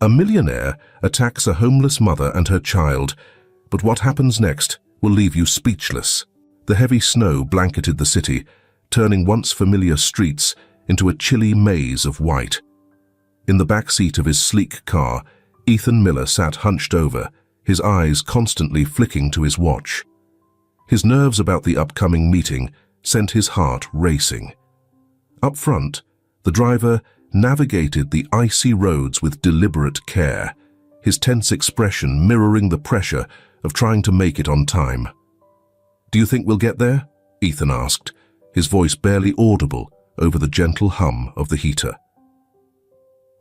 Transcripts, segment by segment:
A millionaire attacks a homeless mother and her child, but what happens next will leave you speechless. The heavy snow blanketed the city, turning once familiar streets into a chilly maze of white. In the back seat of his sleek car, Ethan Miller sat hunched over, his eyes constantly flicking to his watch. His nerves about the upcoming meeting sent his heart racing. Up front, the driver navigated the icy roads with deliberate care, his tense expression mirroring the pressure of trying to make it on time. "Do you think we'll get there?" Ethan asked, his voice barely audible over the gentle hum of the heater.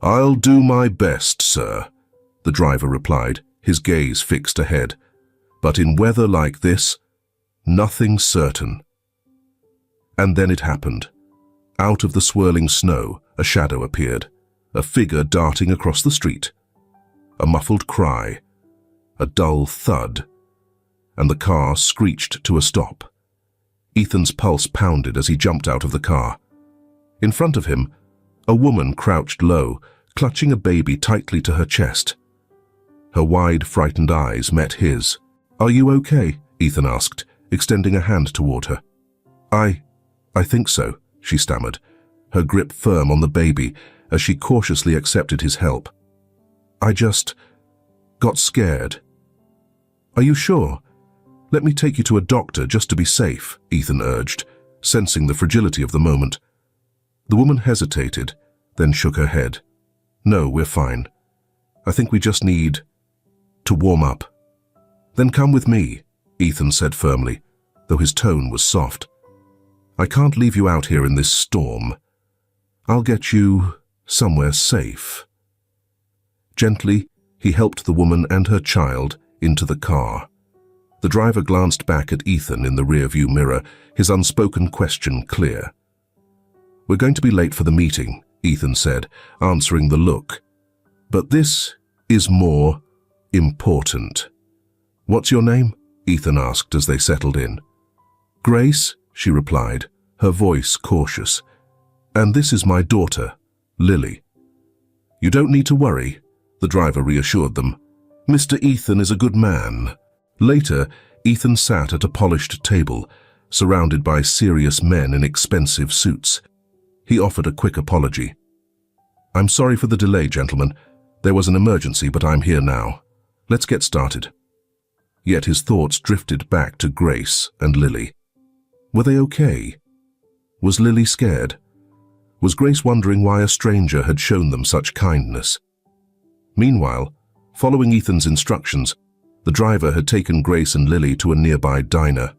"I'll do my best, sir," the driver replied, his gaze fixed ahead. "But in weather like this, nothing's certain." And then it happened. Out of the swirling snow, a shadow appeared, a figure darting across the street. A muffled cry, a dull thud, and the car screeched to a stop. Ethan's pulse pounded as he jumped out of the car. In front of him, a woman crouched low, clutching a baby tightly to her chest. Her wide, frightened eyes met his. "Are you okay?" Ethan asked, extending a hand toward her. I think so," she stammered, her grip firm on the baby as she cautiously accepted his help. "I just got scared." "Are you sure? Let me take you to a doctor just to be safe," Ethan urged, sensing the fragility of the moment. The woman hesitated, then shook her head. "No, we're fine. I think we just need to warm up." "Then come with me," Ethan said firmly, though his tone was soft. "I can't leave you out here in this storm. I'll get you somewhere safe." Gently, he helped the woman and her child into the car. The driver glanced back at Ethan in the rearview mirror, his unspoken question clear. "We're going to be late for the meeting," Ethan said, answering the look. "But this is more important." "What's your name?" Ethan asked as they settled in. "Grace," she replied, her voice cautious. "And this is my daughter, Lily." "You don't need to worry," the driver reassured them. "Mr. Ethan is a good man." Later, Ethan sat at a polished table, surrounded by serious men in expensive suits. He offered a quick apology. "I'm sorry for the delay, gentlemen. There was an emergency, but I'm here now. Let's get started." Yet his thoughts drifted back to Grace and Lily. Were they okay? Was Lily scared? Was Grace wondering why a stranger had shown them such kindness? Meanwhile, following Ethan's instructions, the driver had taken Grace and Lily to a nearby diner.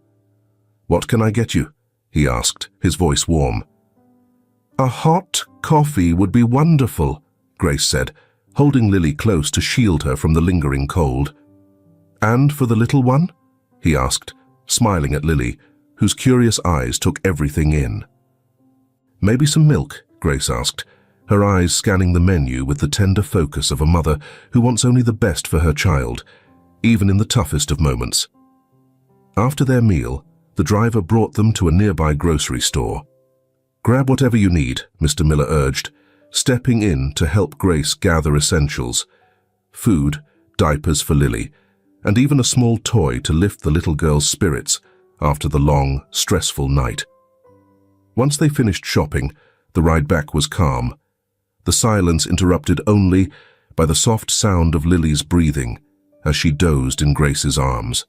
"What can I get you?" he asked, his voice warm. "A hot coffee would be wonderful," Grace said, holding Lily close to shield her from the lingering cold. "And for the little one?" he asked, smiling at Lily, whose curious eyes took everything in. "Maybe some milk?" Grace asked, her eyes scanning the menu with the tender focus of a mother who wants only the best for her child, even in the toughest of moments. After their meal, the driver brought them to a nearby grocery store. "Grab whatever you need," Mr. Miller urged, stepping in to help Grace gather essentials: food, diapers for Lily, and even a small toy to lift the little girl's spirits after the long, stressful night. Once they finished shopping, the ride back was calm, the silence interrupted only by the soft sound of Lily's breathing as she dozed in Grace's arms.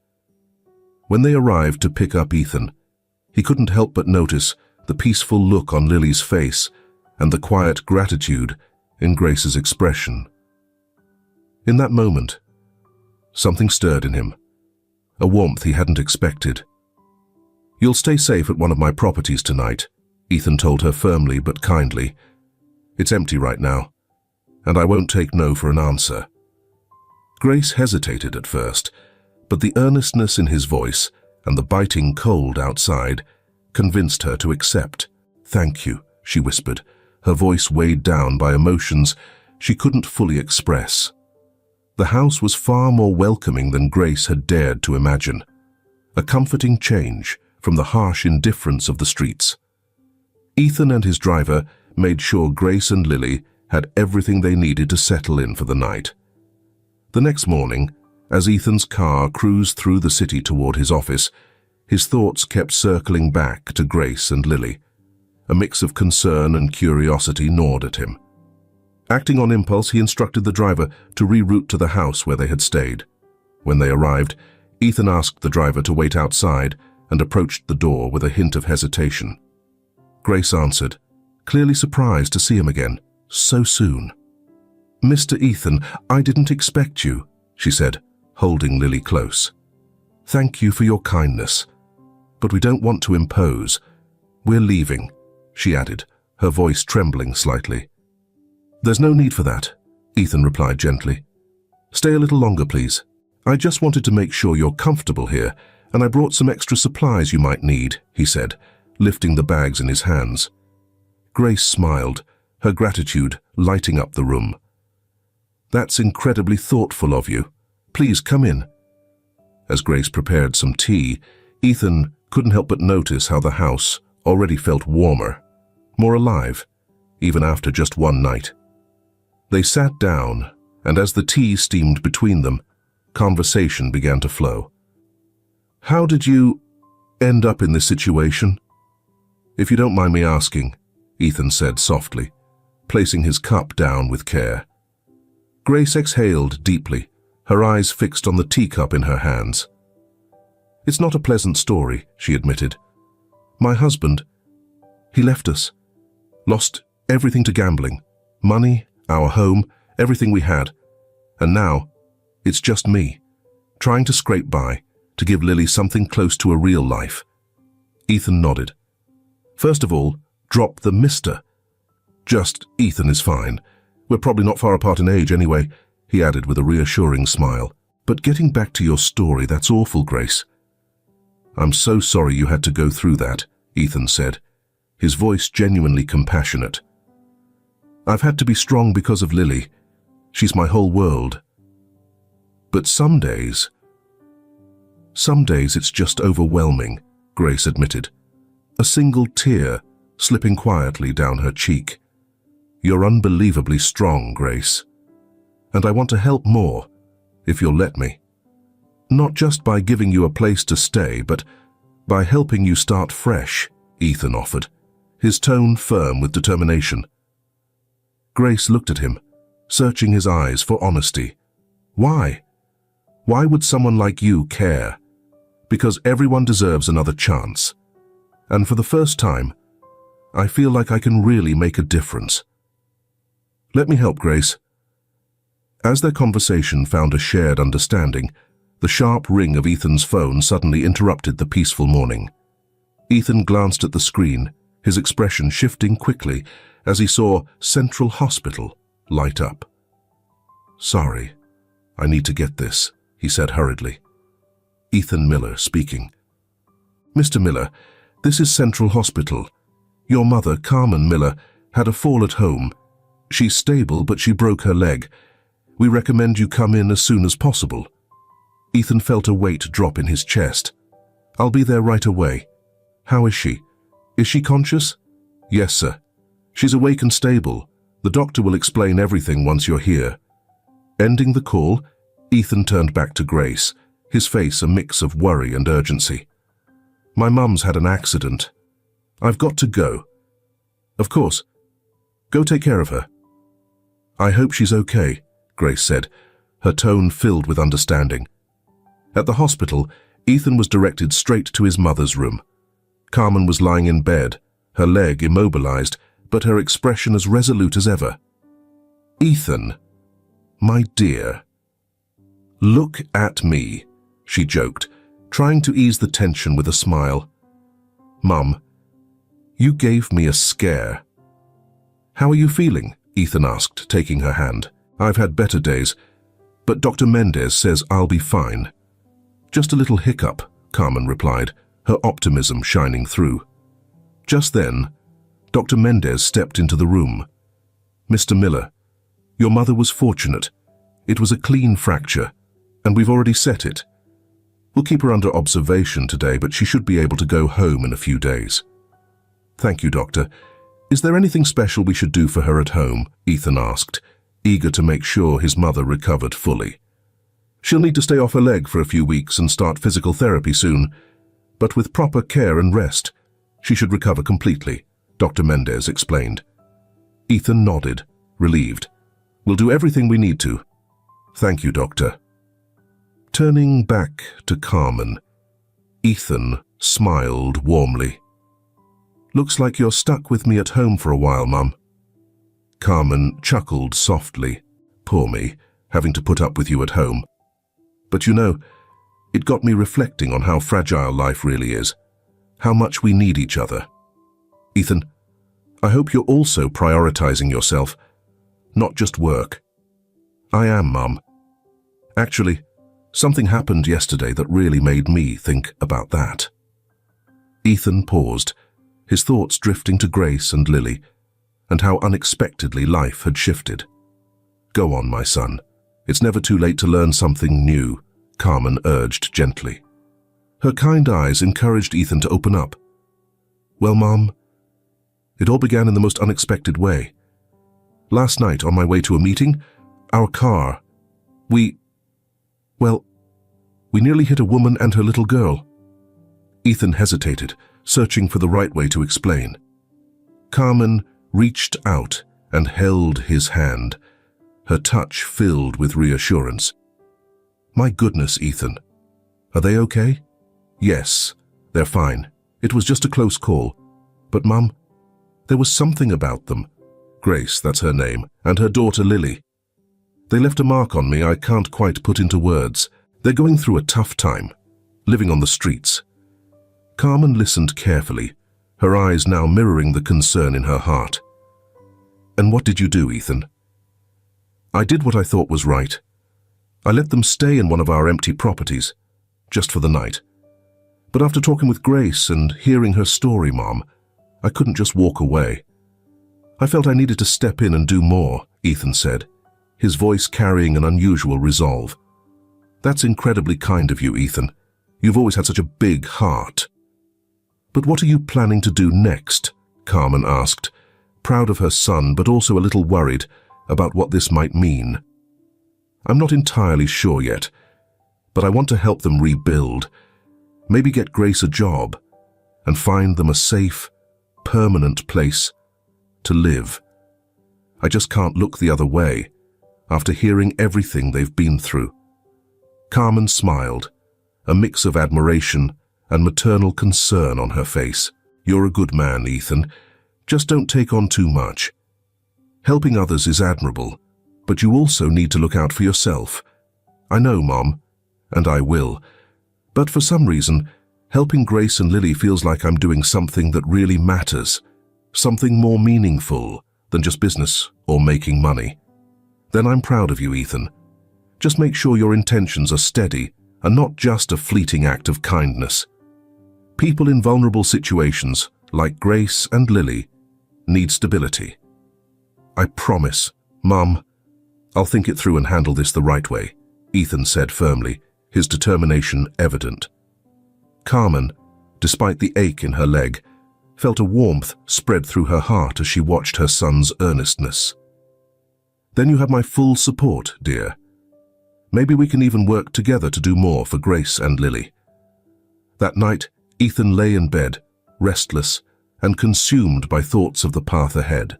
When they arrived to pick up Ethan, he couldn't help but notice the peaceful look on Lily's face and the quiet gratitude in Grace's expression. In that moment, something stirred in him, a warmth he hadn't expected. "You'll stay safe at one of my properties tonight," Ethan told her firmly but kindly. "It's empty right now, and I won't take no for an answer." Grace hesitated at first, but the earnestness in his voice and the biting cold outside convinced her to accept. "Thank you," she whispered, her voice weighed down by emotions she couldn't fully express. The house was far more welcoming than Grace had dared to imagine, a comforting change from the harsh indifference of the streets. Ethan and his driver made sure Grace and Lily had everything they needed to settle in for the night. The next morning, as Ethan's car cruised through the city toward his office, his thoughts kept circling back to Grace and Lily. A mix of concern and curiosity gnawed at him. Acting on impulse, he instructed the driver to reroute to the house where they had stayed. When they arrived, Ethan asked the driver to wait outside and approached the door with a hint of hesitation. Grace answered, clearly surprised to see him again, so soon. "Mr. Ethan, I didn't expect you," she said, holding Lily close. "Thank you for your kindness, but we don't want to impose. We're leaving," she added, her voice trembling slightly. "There's no need for that," Ethan replied gently. "Stay a little longer, please. I just wanted to make sure you're comfortable here, and I brought some extra supplies you might need," he said, lifting the bags in his hands. Grace smiled, her gratitude lighting up the room. "That's incredibly thoughtful of you. Please come in." As Grace prepared some tea, Ethan couldn't help but notice how the house already felt warmer, more alive, even after just one night. They sat down, and as the tea steamed between them, conversation began to flow. "How did you end up in this situation?" "If you don't mind me asking," Ethan said softly, placing his cup down with care. Grace exhaled deeply, her eyes fixed on the teacup in her hands. "It's not a pleasant story," she admitted. "My husband, he left us, lost everything to gambling, money, our home, everything we had, and now it's just me, trying to scrape by, to give Lily something close to a real life." Ethan nodded. "First of all, drop the Mr. Just Ethan is fine. We're probably not far apart in age anyway," he added with a reassuring smile. "But getting back to your story, that's awful, Grace." "I'm so sorry you had to go through that," Ethan said, his voice genuinely compassionate. "I've had to be strong because of Lily. She's my whole world. But some days it's just overwhelming," Grace admitted, a single tear slipping quietly down her cheek. "You're unbelievably strong, Grace. And I want to help more, if you'll let me. Not just by giving you a place to stay, but by helping you start fresh," Ethan offered, his tone firm with determination. Grace looked at him, searching his eyes for honesty. "Why? Why would someone like you care?" "Because everyone deserves another chance. And for the first time, I feel like I can really make a difference. Let me help, Grace." As their conversation found a shared understanding, the sharp ring of Ethan's phone suddenly interrupted the peaceful morning. Ethan glanced at the screen, his expression shifting quickly as he saw Central Hospital light up. "Sorry, I need to get this," he said hurriedly. Ethan Miller speaking. "Mr. Miller, this is Central Hospital. Your mother, Carmen Miller, had a fall at home. She's stable, but she broke her leg. We recommend you come in as soon as possible." Ethan felt a weight drop in his chest. "I'll be there right away. How is she? Is she conscious?" "Yes, sir. She's awake and stable. The doctor will explain everything once you're here." Ending the call, Ethan turned back to Grace, his face a mix of worry and urgency. "My mum's had an accident. I've got to go." "Of course. Go take care of her." "I hope she's okay," Grace said, her tone filled with understanding. At the hospital, Ethan was directed straight to his mother's room. Carmen was lying in bed, her leg immobilized, but her expression as resolute as ever. "Ethan, my dear." "Look at me," she joked, trying to ease the tension with a smile. "Mum, you gave me a scare." "How are you feeling?" Ethan asked, taking her hand. "I've had better days, but Dr. Mendez says I'll be fine." "Just a little hiccup," Carmen replied, her optimism shining through. Just then, Dr. Mendez stepped into the room. "Mr. Miller, your mother was fortunate. It was a clean fracture, and we've already set it. We'll keep her under observation today, but she should be able to go home in a few days." "Thank you, Doctor. Is there anything special we should do for her at home? Ethan asked, eager to make sure his mother recovered fully. She'll need to stay off her leg for a few weeks and start physical therapy soon, but with proper care and rest, she should recover completely, Dr. Mendez explained. Ethan nodded, relieved. We'll do everything we need to. Thank you, Doctor. Turning back to Carmen, Ethan smiled warmly. Looks like you're stuck with me at home for a while, Mum. Carmen chuckled softly. Poor me, having to put up with you at home. But you know, it got me reflecting on how fragile life really is, how much we need each other. Ethan, I hope you're also prioritizing yourself, not just work. I am, Mum. Actually, something happened yesterday that really made me think about that. Ethan paused, his thoughts drifting to Grace and Lily, and how unexpectedly life had shifted. Go on, my son. It's never too late to learn something new, Carmen urged gently. Her kind eyes encouraged Ethan to open up. Well, Mom, it all began in the most unexpected way. Last night, on my way to a meeting, our car, we nearly hit a woman and her little girl. Ethan hesitated, searching for the right way to explain. Carmen reached out and held his hand, her touch filled with reassurance. My goodness, Ethan. Are they okay? Yes, they're fine. It was just a close call. But, Mum, there was something about them. Grace, that's her name, and her daughter Lily. They left a mark on me I can't quite put into words. They're going through a tough time, living on the streets. Carmen listened carefully, her eyes now mirroring the concern in her heart. And what did you do, Ethan? I did what I thought was right. I let them stay in one of our empty properties, just for the night. But after talking with Grace and hearing her story, Mom, I couldn't just walk away. I felt I needed to step in and do more, Ethan said, his voice carrying an unusual resolve. That's incredibly kind of you, Ethan. You've always had such a big heart. But what are you planning to do next? Carmen asked, proud of her son but also a little worried about what this might mean. I'm not entirely sure yet, but I want to help them rebuild, maybe get Grace a job, and find them a safe, permanent place to live. I just can't look the other way after hearing everything they've been through. Carmen smiled, a mix of admiration and maternal concern on her face. You're a good man, Ethan. Just don't take on too much. Helping others is admirable, but you also need to look out for yourself. I know, Mom, and I will. But for some reason, helping Grace and Lily feels like I'm doing something that really matters, something more meaningful than just business or making money. Then I'm proud of you, Ethan. Just make sure your intentions are steady and not just a fleeting act of kindness. People in vulnerable situations, like Grace and Lily, need stability. I promise, Mum, I'll think it through and handle this the right way, Ethan said firmly, his determination evident. Carmen, despite the ache in her leg, felt a warmth spread through her heart as she watched her son's earnestness. Then you have my full support, dear. Maybe we can even work together to do more for Grace and Lily. That night, Ethan lay in bed, restless and consumed by thoughts of the path ahead.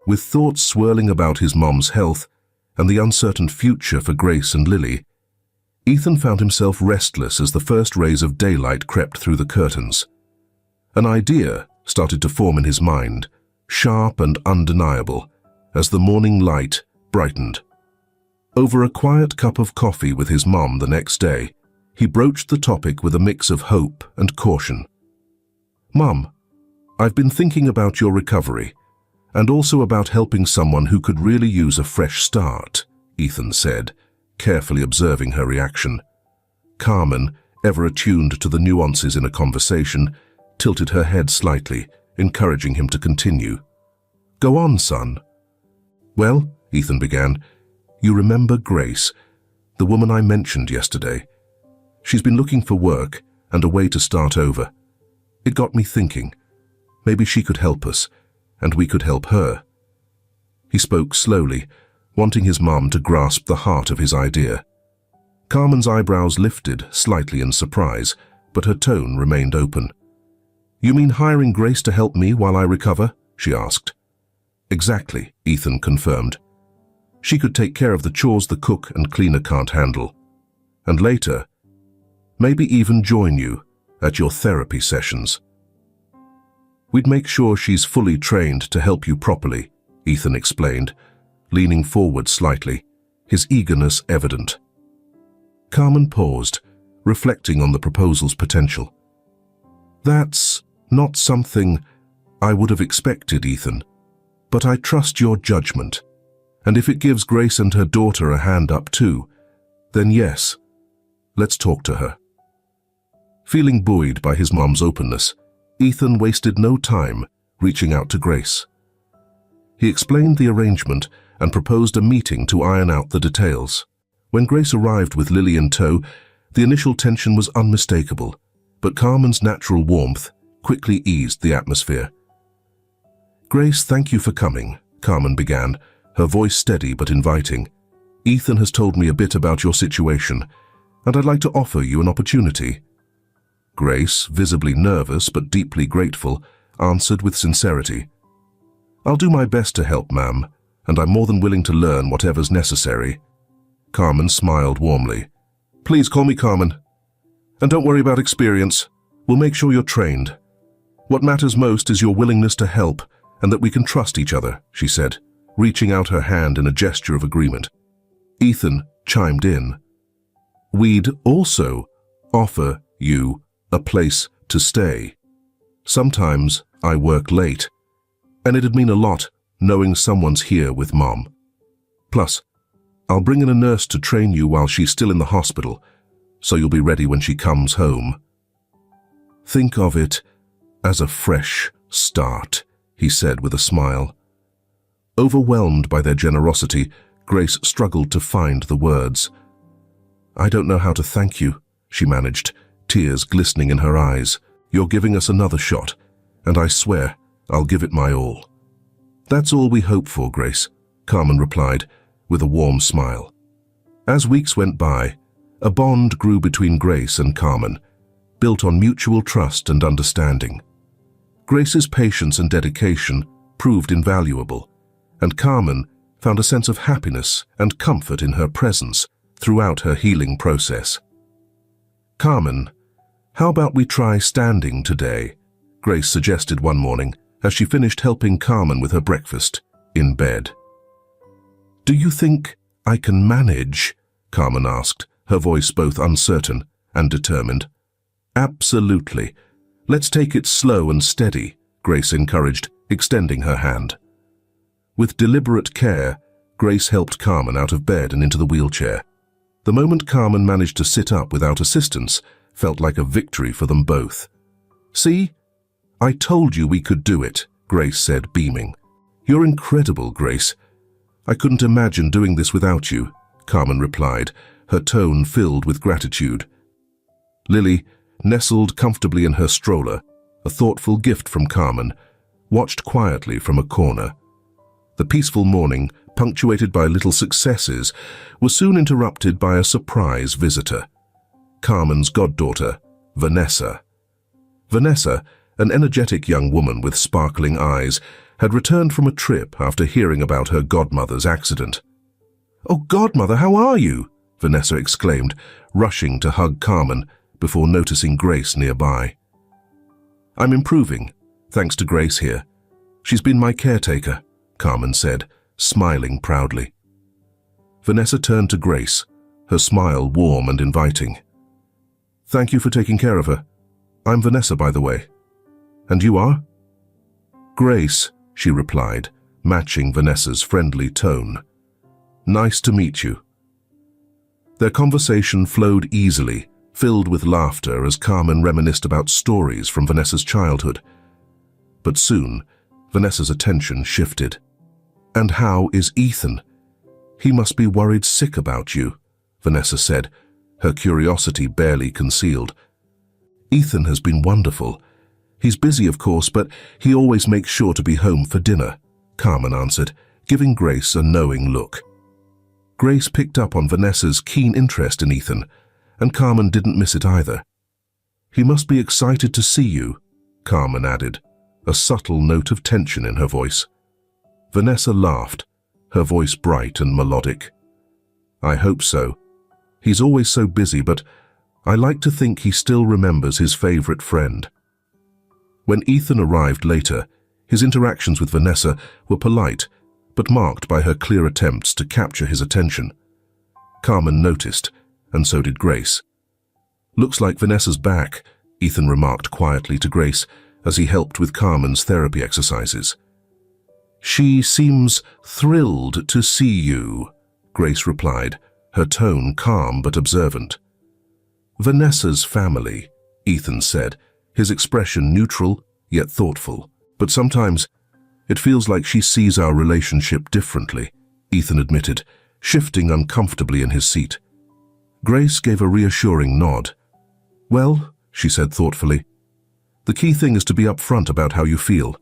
With thoughts swirling about his mom's health and the uncertain future for Grace and Lily, Ethan found himself restless as the first rays of daylight crept through the curtains. An idea started to form in his mind, sharp and undeniable, as the morning light brightened. Over a quiet cup of coffee with his mom the next day, he broached the topic with a mix of hope and caution. Mum, I've been thinking about your recovery, and also about helping someone who could really use a fresh start, Ethan said, carefully observing her reaction. Carmen, ever attuned to the nuances in a conversation, tilted her head slightly, encouraging him to continue. Go on, son. Well, Ethan began, you remember Grace, the woman I mentioned yesterday. She's been looking for work and a way to start over. It got me thinking. Maybe she could help us. and we could help her. He spoke slowly, wanting his mum to grasp the heart of his idea. Carmen's eyebrows lifted slightly in surprise, but her tone remained open. "You mean hiring Grace to help me while I recover?" she asked. "Exactly," Ethan confirmed. "She could take care of the chores the cook and cleaner can't handle. And later, maybe even join you at your therapy sessions. We'd make sure she's fully trained to help you properly," Ethan explained, leaning forward slightly, his eagerness evident. Carmen paused, reflecting on the proposal's potential. "That's not something I would have expected, Ethan, but I trust your judgment. And if it gives Grace and her daughter a hand up too, then yes, let's talk to her." Feeling buoyed by his mom's openness, Ethan wasted no time reaching out to Grace. He explained the arrangement and proposed a meeting to iron out the details. When Grace arrived with Lily in tow, the initial tension was unmistakable, but Carmen's natural warmth quickly eased the atmosphere. "Grace, thank you for coming," Carmen began, her voice steady but inviting. "Ethan has told me a bit about your situation, and I'd like to offer you an opportunity." Grace, visibly nervous but deeply grateful, answered with sincerity. "I'll do my best to help, ma'am, and I'm more than willing to learn whatever's necessary." Carmen smiled warmly. "Please call me Carmen. And don't worry about experience. We'll make sure you're trained. What matters most is your willingness to help and that we can trust each other," she said, reaching out her hand in a gesture of agreement. Ethan chimed in. "We'd also offer you a place to stay. Sometimes I work late, and it'd mean a lot knowing someone's here with Mom. Plus, I'll bring in a nurse to train you while she's still in the hospital, so you'll be ready when she comes home." "Think of it as a fresh start," he said with a smile. Overwhelmed by their generosity, Grace struggled to find the words. "I don't know how to thank you," she managed, tears glistening in her eyes. "You're giving us another shot, and I swear I'll give it my all." "That's all we hope for, Grace," Carmen replied, with a warm smile. As weeks went by, a bond grew between Grace and Carmen, built on mutual trust and understanding. Grace's patience and dedication proved invaluable, and Carmen found a sense of happiness and comfort in her presence throughout her healing process. "Carmen, how about we try standing today?" Grace suggested one morning as she finished helping Carmen with her breakfast in bed. "Do you think I can manage?" Carmen asked, her voice both uncertain and determined. "Absolutely. Let's take it slow and steady," Grace encouraged, extending her hand. With deliberate care, Grace helped Carmen out of bed and into the wheelchair. The moment Carmen managed to sit up without assistance felt like a victory for them both. "See? I told you we could do it," Grace said, beaming. "You're incredible, Grace. I couldn't imagine doing this without you," Carmen replied, her tone filled with gratitude. Lily, nestled comfortably in her stroller, a thoughtful gift from Carmen, watched quietly from a corner. The peaceful morning, punctuated by little successes, was soon interrupted by a surprise visitor. Carmen's goddaughter, Vanessa. Vanessa, an energetic young woman with sparkling eyes, had returned from a trip after hearing about her godmother's accident. "Oh, godmother, how are you?" Vanessa exclaimed, rushing to hug Carmen before noticing Grace nearby. "I'm improving, thanks to Grace here. She's been my caretaker," Carmen said, smiling proudly. Vanessa turned to Grace, her smile warm and inviting. "Thank you for taking care of her. I'm Vanessa, by the way. And you are?" "Grace," she replied, matching Vanessa's friendly tone. "Nice to meet you." Their conversation flowed easily, filled with laughter as Carmen reminisced about stories from Vanessa's childhood. But soon, Vanessa's attention shifted. "And how is Ethan? He must be worried sick about you," Vanessa said, her curiosity barely concealed. "Ethan has been wonderful. He's busy, of course, but he always makes sure to be home for dinner, Carmen answered, giving Grace a knowing look. Grace picked up on Vanessa's keen interest in Ethan, and Carmen didn't miss it either. He must be excited to see you, Carmen added, a subtle note of tension in her voice. Vanessa laughed, her voice bright and melodic. I hope so. He's always so busy, but I like to think he still remembers his favorite friend. When Ethan arrived later, his interactions with Vanessa were polite, but marked by her clear attempts to capture his attention. Carmen noticed, and so did Grace. Looks like Vanessa's back, Ethan remarked quietly to Grace as he helped with Carmen's therapy exercises. She seems thrilled to see you, Grace replied, her tone calm but observant. Vanessa's family, Ethan said, his expression neutral yet thoughtful. But sometimes it feels like she sees our relationship differently, Ethan admitted, shifting uncomfortably in his seat. Grace gave a reassuring nod. Well, she said thoughtfully, the key thing is to be upfront about how you feel,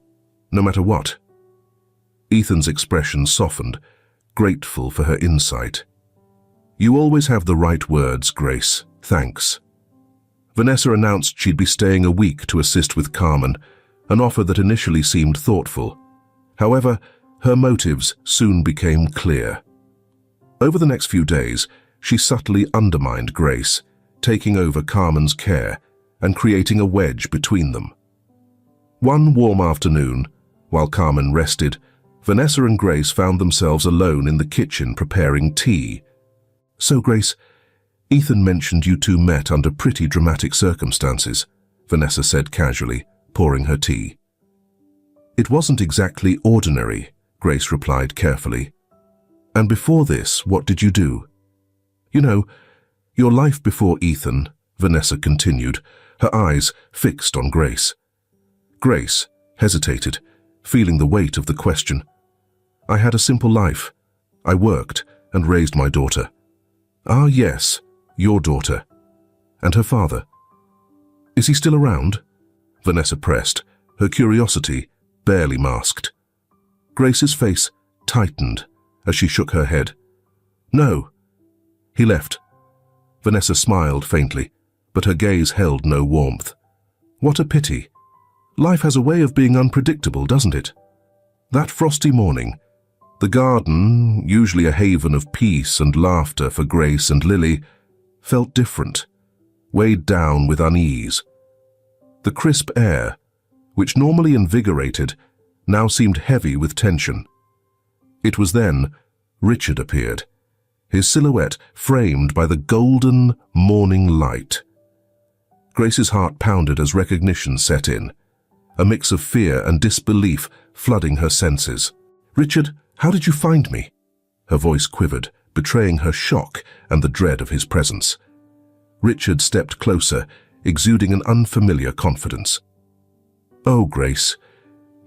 no matter what. Ethan's expression softened, grateful for her insight. You always have the right words, Grace. Thanks. Vanessa announced she'd be staying a week to assist with Carmen, an offer that initially seemed thoughtful. However, her motives soon became clear. Over the next few days, she subtly undermined Grace, taking over Carmen's care and creating a wedge between them. One warm afternoon, while Carmen rested, Vanessa and Grace found themselves alone in the kitchen preparing tea. So, Grace, Ethan mentioned you two met under pretty dramatic circumstances, Vanessa said casually, pouring her tea. It wasn't exactly ordinary, Grace replied carefully. And before this, what did you do? You know, your life before Ethan, Vanessa continued, her eyes fixed on Grace. Grace hesitated, feeling the weight of the question. I had a simple life. I worked and raised my daughter. Ah, yes, your daughter. And her father. Is he still around? Vanessa pressed, her curiosity barely masked. Grace's face tightened as she shook her head. No. He left. Vanessa smiled faintly, but her gaze held no warmth. What a pity. Life has a way of being unpredictable, doesn't it? That frosty morning, the garden, usually a haven of peace and laughter for Grace and Lily, felt different, weighed down with unease. The crisp air, which normally invigorated, now seemed heavy with tension. It was then Richard appeared, his silhouette framed by the golden morning light. Grace's heart pounded as recognition set in, a mix of fear and disbelief flooding her senses. Richard, how did you find me? Her voice quivered, betraying her shock and the dread of his presence. Richard stepped closer, exuding an unfamiliar confidence. Oh, Grace,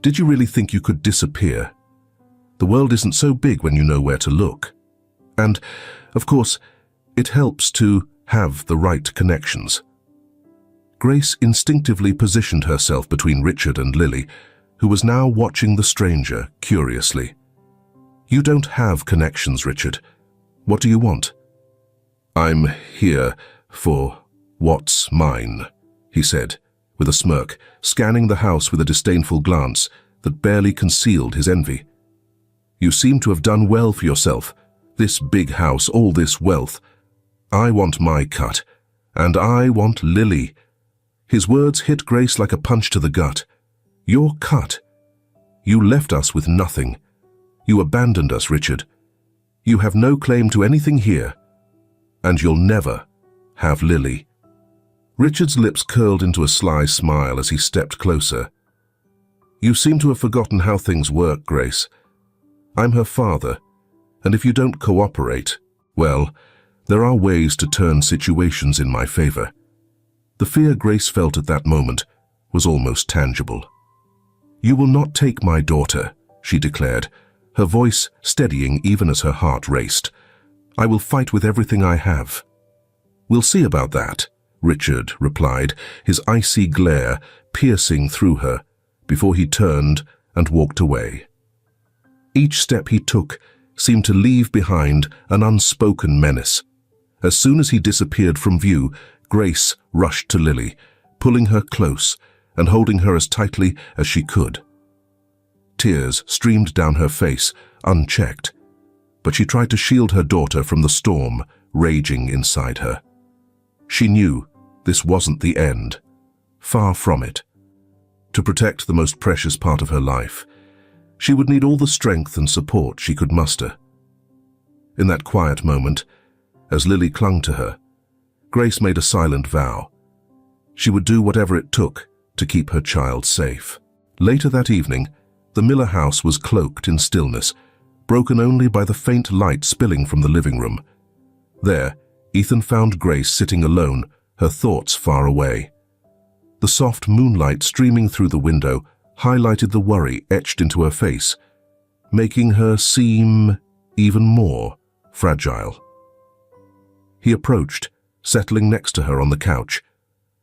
did you really think you could disappear? The world isn't so big when you know where to look. And, of course, it helps to have the right connections. Grace instinctively positioned herself between Richard and Lily, who was now watching the stranger curiously. You don't have connections, Richard. What do you want? I'm here for what's mine, he said, with a smirk, scanning the house with a disdainful glance that barely concealed his envy. You seem to have done well for yourself. This big house, all this wealth. I want my cut, and I want Lily. His words hit Grace like a punch to the gut. Your cut. You left us with nothing. You abandoned us, Richard. You have no claim to anything here, and you'll never have Lily. Richard's lips curled into a sly smile as he stepped closer. You seem to have forgotten how things work, Grace. I'm her father, and if you don't cooperate, well, there are ways to turn situations in my favor. The fear Grace felt at that moment was almost tangible. You will not take my daughter, she declared, her voice steadying even as her heart raced. I will fight with everything I have. We'll see about that, Richard replied, his icy glare piercing through her, before he turned and walked away. Each step he took seemed to leave behind an unspoken menace. As soon as he disappeared from view, Grace rushed to Lily, pulling her close and holding her as tightly as she could. Tears streamed down her face, unchecked, but she tried to shield her daughter from the storm raging inside her. She knew this wasn't the end. Far from it. To protect the most precious part of her life, she would need all the strength and support she could muster. In that quiet moment, as Lily clung to her, Grace made a silent vow. She would do whatever it took to keep her child safe. Later that evening, the Miller house was cloaked in stillness, broken only by the faint light spilling from the living room. There, Ethan found Grace sitting alone, her thoughts far away. The soft moonlight streaming through the window highlighted the worry etched into her face, making her seem even more fragile. He approached, settling next to her on the couch,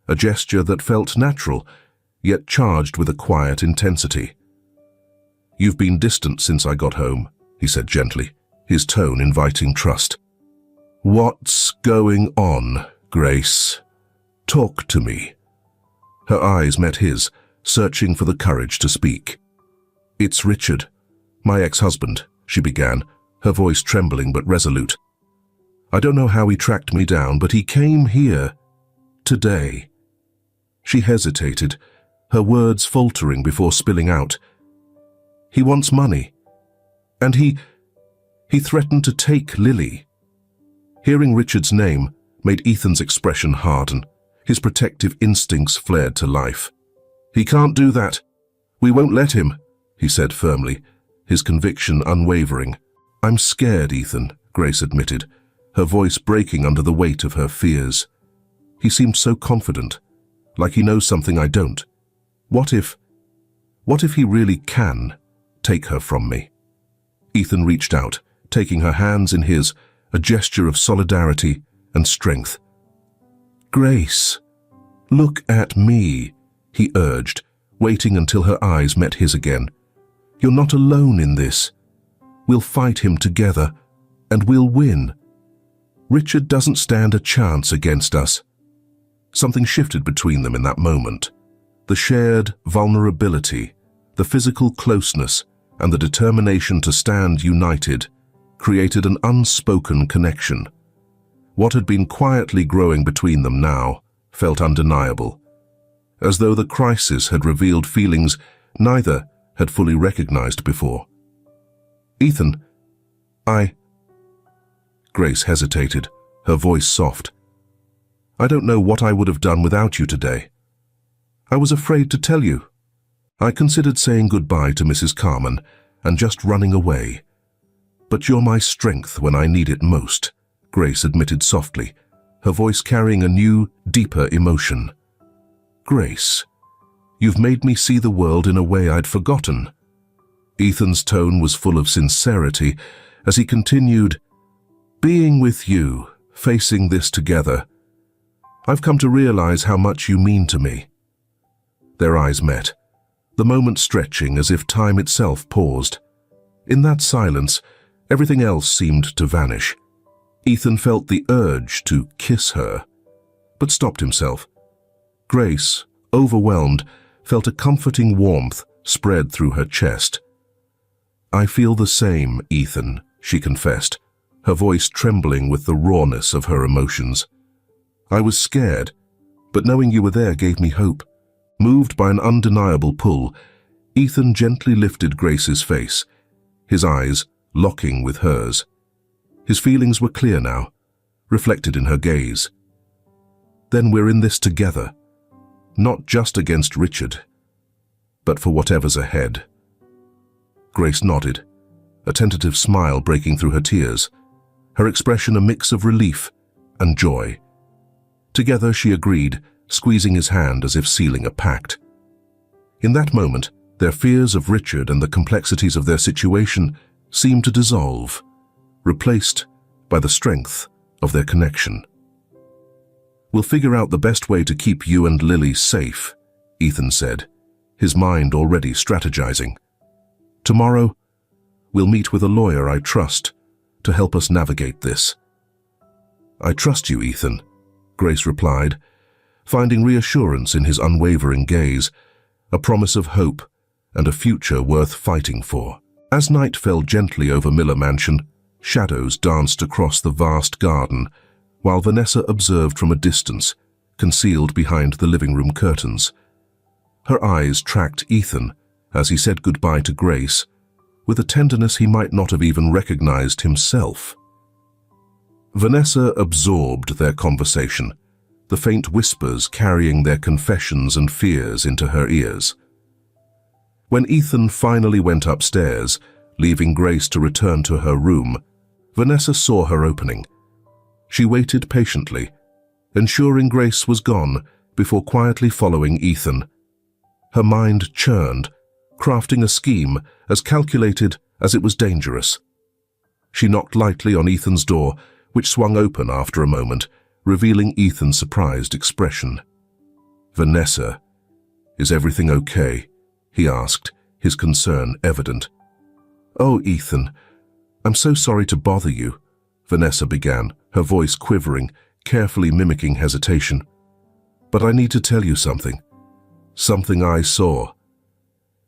a gesture that felt natural, yet charged with a quiet intensity. "You've been distant since I got home," he said gently, his tone inviting trust. "What's going on, Grace? Talk to me." Her eyes met his, searching for the courage to speak. "It's Richard, my ex-husband," she began, her voice trembling but resolute. "I don't know how he tracked me down, but he came here today." She hesitated, her words faltering before spilling out. "He wants money, and he threatened to take Lily." Hearing Richard's name made Ethan's expression harden. His protective instincts flared to life. "He can't do that. We won't let him," he said firmly, his conviction unwavering. "I'm scared, Ethan," Grace admitted, her voice breaking under the weight of her fears. "He seemed so confident, like he knows something I don't. What if he really can take her from me?" Ethan reached out, taking her hands in his, a gesture of solidarity and strength. "Grace, look at me," he urged, waiting until her eyes met his again. "You're not alone in this. We'll fight him together, and we'll win. Richard doesn't stand a chance against us." Something shifted between them in that moment. The shared vulnerability, the physical closeness, and the determination to stand united created an unspoken connection. What had been quietly growing between them now felt undeniable, as though the crisis had revealed feelings neither had fully recognized before. "Ethan, Grace hesitated, her voice soft. "I don't know what I would have done without you today. I was afraid to tell you. I considered saying goodbye to Mrs. Carman and just running away. But you're my strength when I need it most," Grace admitted softly, her voice carrying a new, deeper emotion. "Grace, you've made me see the world in a way I'd forgotten." Ethan's tone was full of sincerity as he continued, "Being with you, facing this together, I've come to realize how much you mean to me." Their eyes met, the moment stretching as if time itself paused. In that silence, everything else seemed to vanish. Ethan felt the urge to kiss her, but stopped himself. Grace, overwhelmed, felt a comforting warmth spread through her chest. "I feel the same, Ethan," she confessed, her voice trembling with the rawness of her emotions. "I was scared, but knowing you were there gave me hope." Moved by an undeniable pull, Ethan gently lifted Grace's face, his eyes locking with hers. His feelings were clear now, reflected in her gaze. "Then we're in this together, not just against Richard, but for whatever's ahead." Grace nodded, a tentative smile breaking through her tears, her expression a mix of relief and joy. Together she agreed, squeezing his hand as if sealing a pact. In that moment, their fears of Richard and the complexities of their situation seemed to dissolve, replaced by the strength of their connection. We'll figure out the best way to keep you and Lily safe, Ethan said, his mind already strategizing. Tomorrow, we'll meet with a lawyer I trust to help us navigate this. I trust you, Ethan, Grace replied, finding reassurance in his unwavering gaze, a promise of hope and a future worth fighting for. As night fell gently over Miller Mansion, shadows danced across the vast garden, while Vanessa observed from a distance, concealed behind the living room curtains. Her eyes tracked Ethan as he said goodbye to Grace, with a tenderness he might not have even recognized himself. Vanessa absorbed their conversation, the faint whispers carrying their confessions and fears into her ears. When Ethan finally went upstairs, leaving Grace to return to her room, Vanessa saw her opening. She waited patiently, ensuring Grace was gone before quietly following Ethan. Her mind churned, crafting a scheme as calculated as it was dangerous. She knocked lightly on Ethan's door, which swung open after a moment, revealing Ethan's surprised expression. "Vanessa, is everything okay?" he asked, his concern evident. "Oh, Ethan, I'm so sorry to bother you," Vanessa began, her voice quivering, carefully mimicking hesitation. "But I need to tell you something. Something I saw."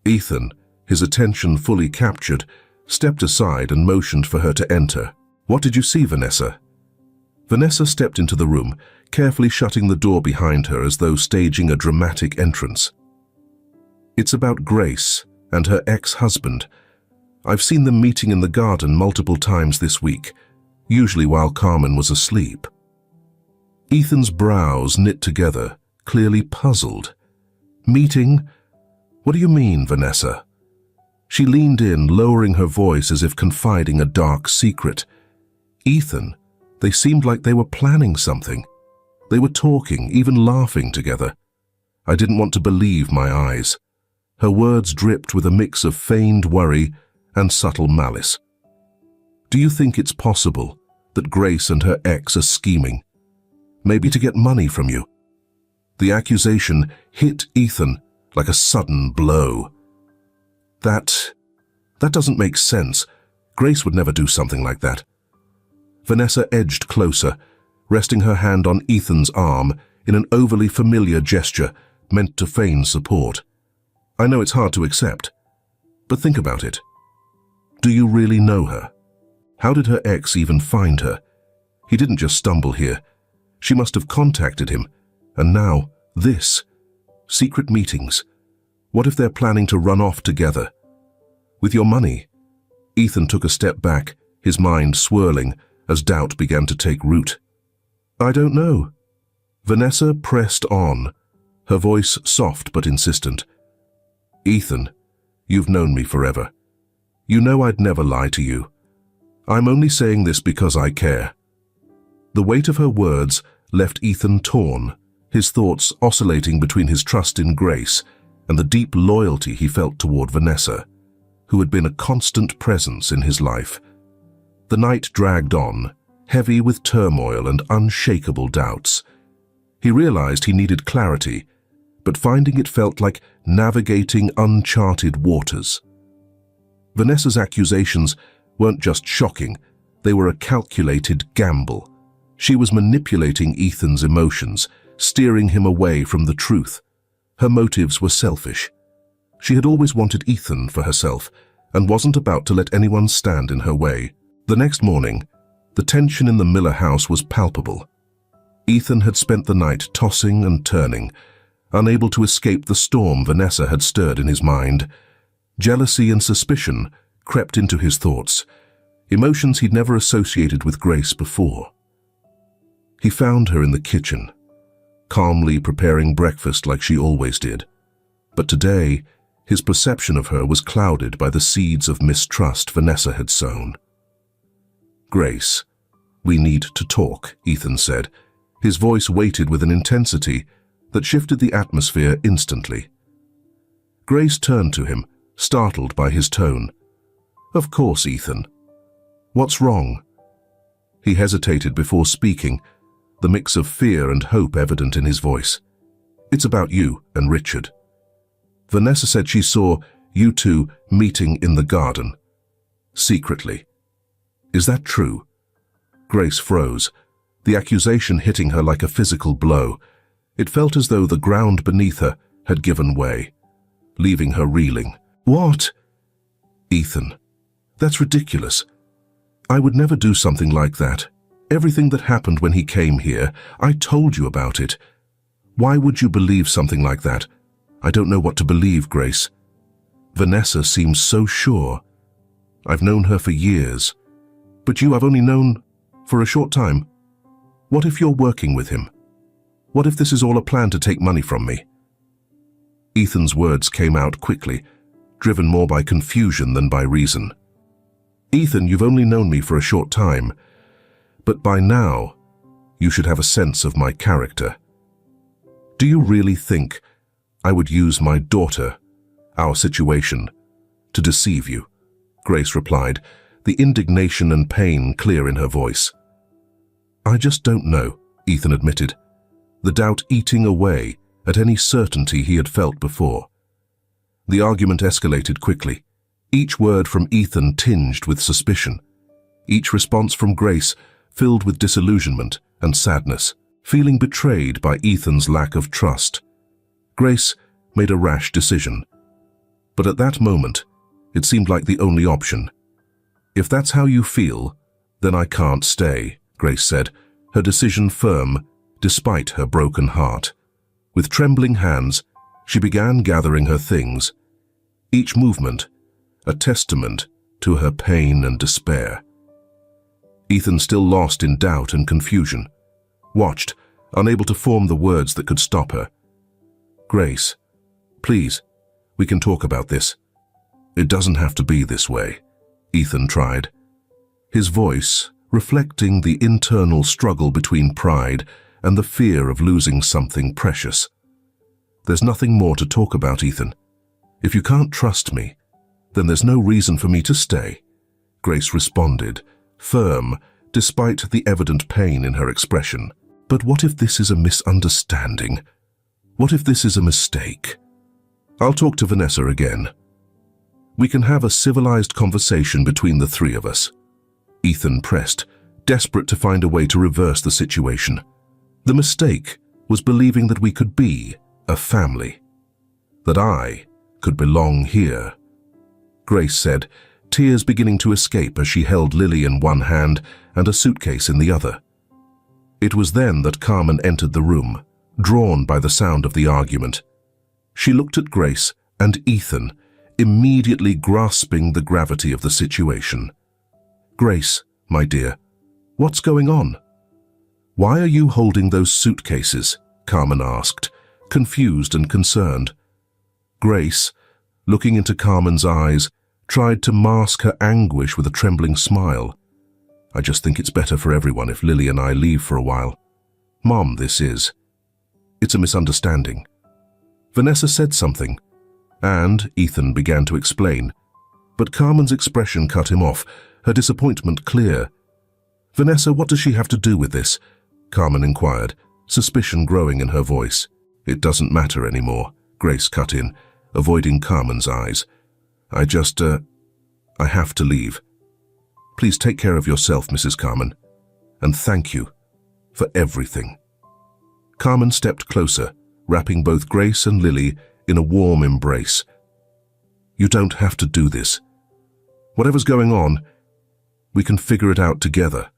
Ethan, his attention fully captured, stepped aside and motioned for her to enter. "What did you see, Vanessa?" Vanessa stepped into the room, carefully shutting the door behind her as though staging a dramatic entrance. "It's about Grace and her ex-husband. I've seen them meeting in the garden multiple times this week, usually while Carmen was asleep." Ethan's brows knit together, clearly puzzled. "Meeting? What do you mean, Vanessa?" She leaned in, lowering her voice as if confiding a dark secret. "Ethan, they seemed like they were planning something. They were talking, even laughing together. I didn't want to believe my eyes." Her words dripped with a mix of feigned worry and subtle malice. "Do you think it's possible that Grace and her ex are scheming? Maybe to get money from you?" The accusation hit Ethan like a sudden blow. That doesn't make sense. Grace would never do something like that." Vanessa edged closer, resting her hand on Ethan's arm in an overly familiar gesture meant to feign support. "I know it's hard to accept, but think about it. Do you really know her? How did her ex even find her? He didn't just stumble here. She must have contacted him. And now, this. Secret meetings. What if they're planning to run off together? With your money?" Ethan took a step back, his mind swirling as doubt began to take root. "I don't know." Vanessa pressed on, her voice soft but insistent. "Ethan, you've known me forever. You know I'd never lie to you. I'm only saying this because I care." The weight of her words left Ethan torn, his thoughts oscillating between his trust in Grace and the deep loyalty he felt toward Vanessa, who had been a constant presence in his life. The night dragged on, heavy with turmoil and unshakable doubts. He realized he needed clarity, but finding it felt like navigating uncharted waters. Vanessa's accusations weren't just shocking, they were a calculated gamble. She was manipulating Ethan's emotions, steering him away from the truth. Her motives were selfish. She had always wanted Ethan for herself and wasn't about to let anyone stand in her way. The next morning, the tension in the Miller house was palpable. Ethan had spent the night tossing and turning, unable to escape the storm Vanessa had stirred in his mind. Jealousy and suspicion crept into his thoughts, emotions he'd never associated with Grace before. He found her in the kitchen, calmly preparing breakfast like she always did. But today, his perception of her was clouded by the seeds of mistrust Vanessa had sown. "Grace, we need to talk," Ethan said, his voice weighted with an intensity that shifted the atmosphere instantly. Grace turned to him, startled by his tone. "Of course, Ethan. What's wrong?" He hesitated before speaking, the mix of fear and hope evident in his voice. "It's about you and Richard. Vanessa said she saw you two meeting in the garden. Secretly. Is that true?" Grace froze, the accusation hitting her like a physical blow. It felt as though the ground beneath her had given way, leaving her reeling. "What?" "Ethan, that's ridiculous. I would never do something like that. Everything that happened when he came here, I told you about it. Why would you believe something like that? I don't know what to believe, Grace. Vanessa seems so sure. I've known her for years. But you I've only known for a short time. What if you're working with him? What if this is all a plan to take money from me?" Ethan's words came out quickly, driven more by confusion than by reason. "Ethan, you've only known me for a short time, but by now, you should have a sense of my character. Do you really think I would use my daughter, our situation, to deceive you?" Grace replied, the indignation and pain clear in her voice. "I just don't know," Ethan admitted, the doubt eating away at any certainty he had felt before. The argument escalated quickly, each word from Ethan tinged with suspicion, each response from Grace filled with disillusionment and sadness, feeling betrayed by Ethan's lack of trust. Grace made a rash decision. But at that moment, it seemed like the only option. "If that's how you feel, then I can't stay," Grace said, her decision firm despite her broken heart. With trembling hands, she began gathering her things, each movement a testament to her pain and despair. Ethan, still lost in doubt and confusion, watched, unable to form the words that could stop her. "Grace, please, we can talk about this. It doesn't have to be this way," Ethan tried, his voice reflecting the internal struggle between pride and the fear of losing something precious. "There's nothing more to talk about, Ethan. If you can't trust me, then there's no reason for me to stay," Grace responded, firm despite the evident pain in her expression. "But what if this is a misunderstanding? What if this is a mistake? I'll talk to Vanessa again. We can have a civilized conversation between the three of us," Ethan pressed, desperate to find a way to reverse the situation. "The mistake was believing that we could be a family, that I could belong here," Grace said, tears beginning to escape as she held Lily in one hand and a suitcase in the other. It was then that Carmen entered the room, drawn by the sound of the argument. She looked at Grace and Ethan, immediately grasping the gravity of the situation. "Grace, my dear, what's going on? Why are you holding those suitcases?" Carmen asked, confused and concerned. Grace, looking into Carmen's eyes, tried to mask her anguish with a trembling smile. "I just think it's better for everyone if Lily and I leave for a while. Mom, this is. It's a misunderstanding. Vanessa said something," and Ethan began to explain. But Carmen's expression cut him off, her disappointment clear. "Vanessa, what does she have to do with this?" Carmen inquired, suspicion growing in her voice. "It doesn't matter anymore," Grace cut in, avoiding Carmen's eyes. I have to leave. Please take care of yourself, Mrs. Carmen, and thank you for everything." Carmen stepped closer, wrapping both Grace and Lily in a warm embrace. "You don't have to do this. Whatever's going on, we can figure it out together."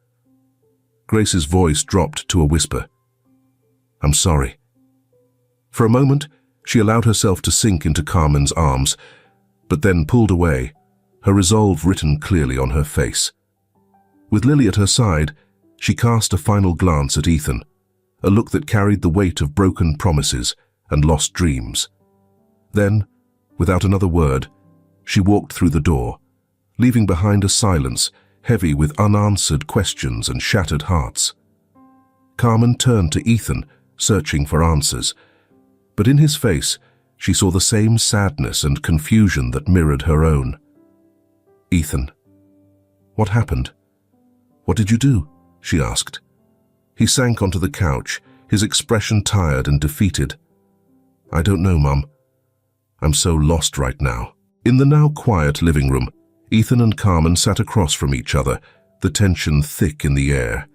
Grace's voice dropped to a whisper. "I'm sorry." For a moment, she allowed herself to sink into Carmen's arms, but then pulled away, her resolve written clearly on her face. With Lily at her side, she cast a final glance at Ethan, a look that carried the weight of broken promises and lost dreams. Then, without another word, she walked through the door, leaving behind a silence heavy with unanswered questions and shattered hearts. Carmen turned to Ethan, searching for answers, but in his face she saw the same sadness and confusion that mirrored her own. "Ethan, what happened? What did you do?" she asked. He sank onto the couch, his expression tired and defeated. "I don't know, Mum. I'm so lost right now." In the now quiet living room, Ethan and Carmen sat across from each other, the tension thick in the air.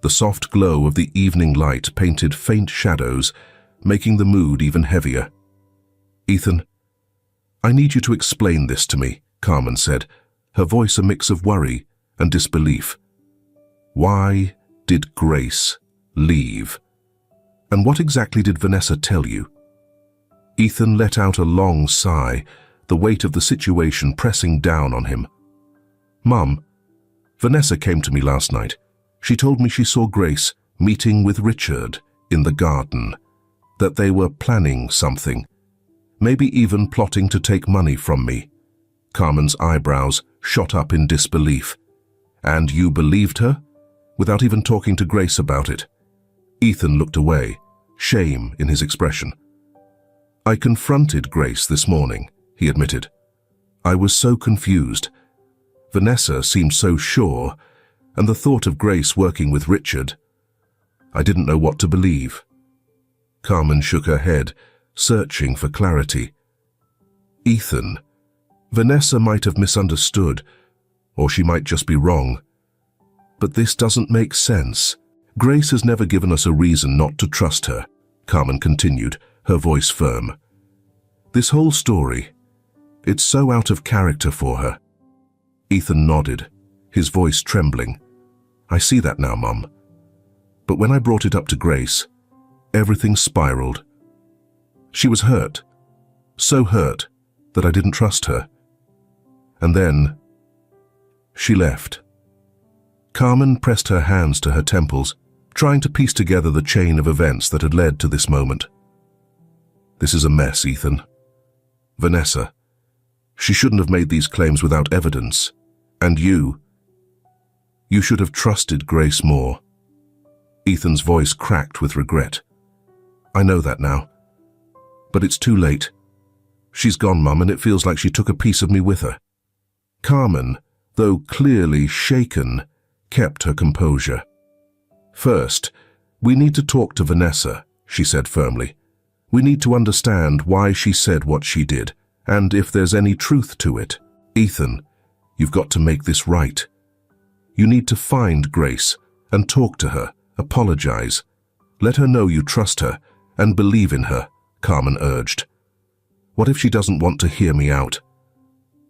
The soft glow of the evening light painted faint shadows, making the mood even heavier. "Ethan, I need you to explain this to me," Carmen said, her voice a mix of worry and disbelief. "Why did Grace leave? And what exactly did Vanessa tell you?" Ethan let out a long sigh, the weight of the situation pressing down on him. "Mum, Vanessa came to me last night. She told me she saw Grace meeting with Richard in the garden, that they were planning something, maybe even plotting to take money from me." Carmen's eyebrows shot up in disbelief. "And you believed her, without even talking to Grace about it?" Ethan looked away, shame in his expression. "I confronted Grace this morning," he admitted. "I was so confused. Vanessa seemed so sure, and the thought of Grace working with Richard, I didn't know what to believe." Carmen shook her head, searching for clarity. "Ethan, Vanessa might have misunderstood, or she might just be wrong. But this doesn't make sense. Grace has never given us a reason not to trust her," Carmen continued, her voice firm. "This whole story, it's so out of character for her." Ethan nodded, his voice trembling. "I see that now, Mum. But when I brought it up to Grace, everything spiraled. She was hurt, so hurt that I didn't trust her. And then she left." Carmen pressed her hands to her temples, trying to piece together the chain of events that had led to this moment. "This is a mess, Ethan. Vanessa, she shouldn't have made these claims without evidence. And you should have trusted Grace more." Ethan's voice cracked with regret. "I know that now. But it's too late. She's gone, Mum, and it feels like she took a piece of me with her." Carmen, though clearly shaken, kept her composure. "First, we need to talk to Vanessa," she said firmly. "We need to understand why she said what she did, and if there's any truth to it. Ethan, you've got to make this right. You need to find Grace and talk to her, apologize. Let her know you trust her and believe in her," Carmen urged. "What if she doesn't want to hear me out?"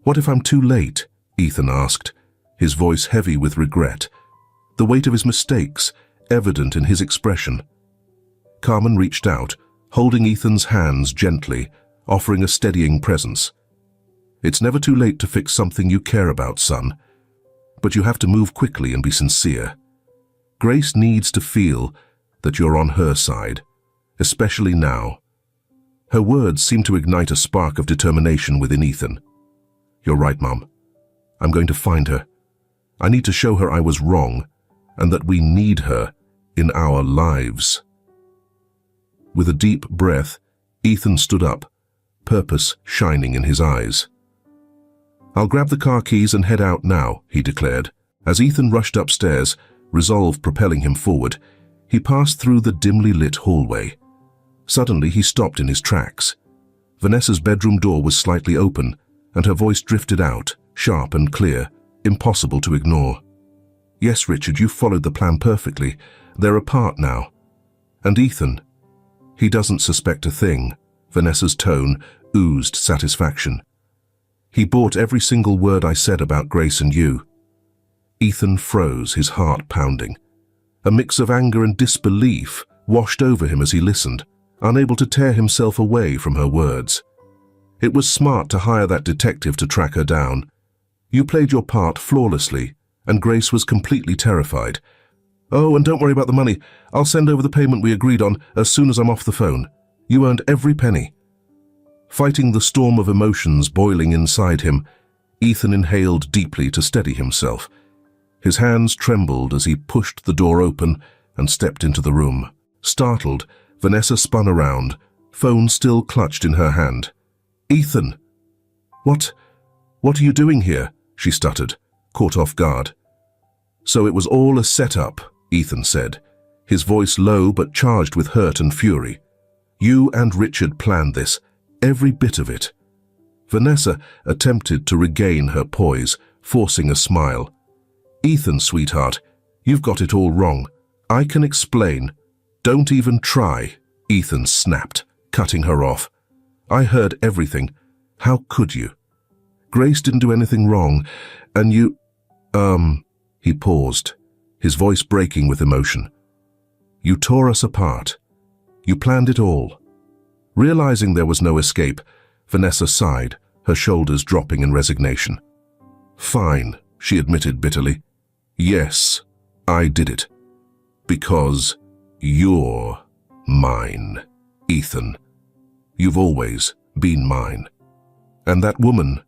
"What if I'm too late?" Ethan asked, his voice heavy with regret, the weight of his mistakes evident in his expression. Carmen reached out, holding Ethan's hands gently, offering a steadying presence. "It's never too late to fix something you care about, son. But you have to move quickly and be sincere. Grace needs to feel that you're on her side, especially now." Her words seemed to ignite a spark of determination within Ethan. "You're right, Mum. I'm going to find her. I need to show her I was wrong, and that we need her in our lives." With a deep breath, Ethan stood up, purpose shining in his eyes. "I'll grab the car keys and head out now," he declared. As Ethan rushed upstairs, resolve propelling him forward, he passed through the dimly lit hallway. Suddenly he stopped in his tracks. Vanessa's bedroom door was slightly open, and her voice drifted out, sharp and clear, impossible to ignore. "Yes, Richard, you followed the plan perfectly. They're apart now. And Ethan, he doesn't suspect a thing." Vanessa's tone oozed satisfaction. "He bought every single word I said about Grace and you." Ethan froze, his heart pounding. A mix of anger and disbelief washed over him as he listened, unable to tear himself away from her words. It was smart to hire that detective to track her down. You played your part flawlessly, and Grace was completely terrified. "Oh, and don't worry about the money. I'll send over the payment we agreed on as soon as I'm off the phone. You earned every penny." Fighting the storm of emotions boiling inside him, Ethan inhaled deeply to steady himself. His hands trembled as he pushed the door open and stepped into the room. Startled, Vanessa spun around, phone still clutched in her hand. "Ethan! What are you doing here?" she stuttered, caught off guard. "So it was all a setup," Ethan said, his voice low but charged with hurt and fury. "You and Richard planned this, every bit of it." Vanessa attempted to regain her poise, forcing a smile. "Ethan, sweetheart, you've got it all wrong. I can explain." "Don't even try," Ethan snapped, cutting her off. "I heard everything. How could you? Grace didn't do anything wrong, and you—" He paused, his voice breaking with emotion. "You tore us apart. You planned it all." Realizing there was no escape, Vanessa sighed, her shoulders dropping in resignation. "Fine," she admitted bitterly. "Yes, I did it. Because you're mine, Ethan. You've always been mine. And that woman,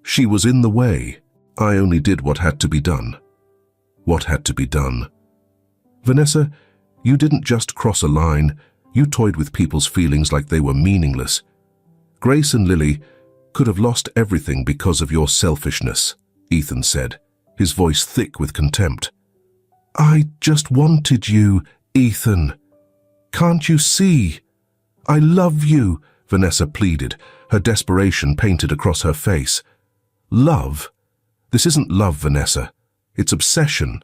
she was in the way. I only did what had to be done." "What had to be done?" "Vanessa, you didn't just cross a line. You toyed with people's feelings like they were meaningless. Grace and Lily could have lost everything because of your selfishness," Ethan said, his voice thick with contempt. "I just wanted you, Ethan. Can't you see? I love you," Vanessa pleaded, her desperation painted across her face. "Love? This isn't love, Vanessa. It's obsession.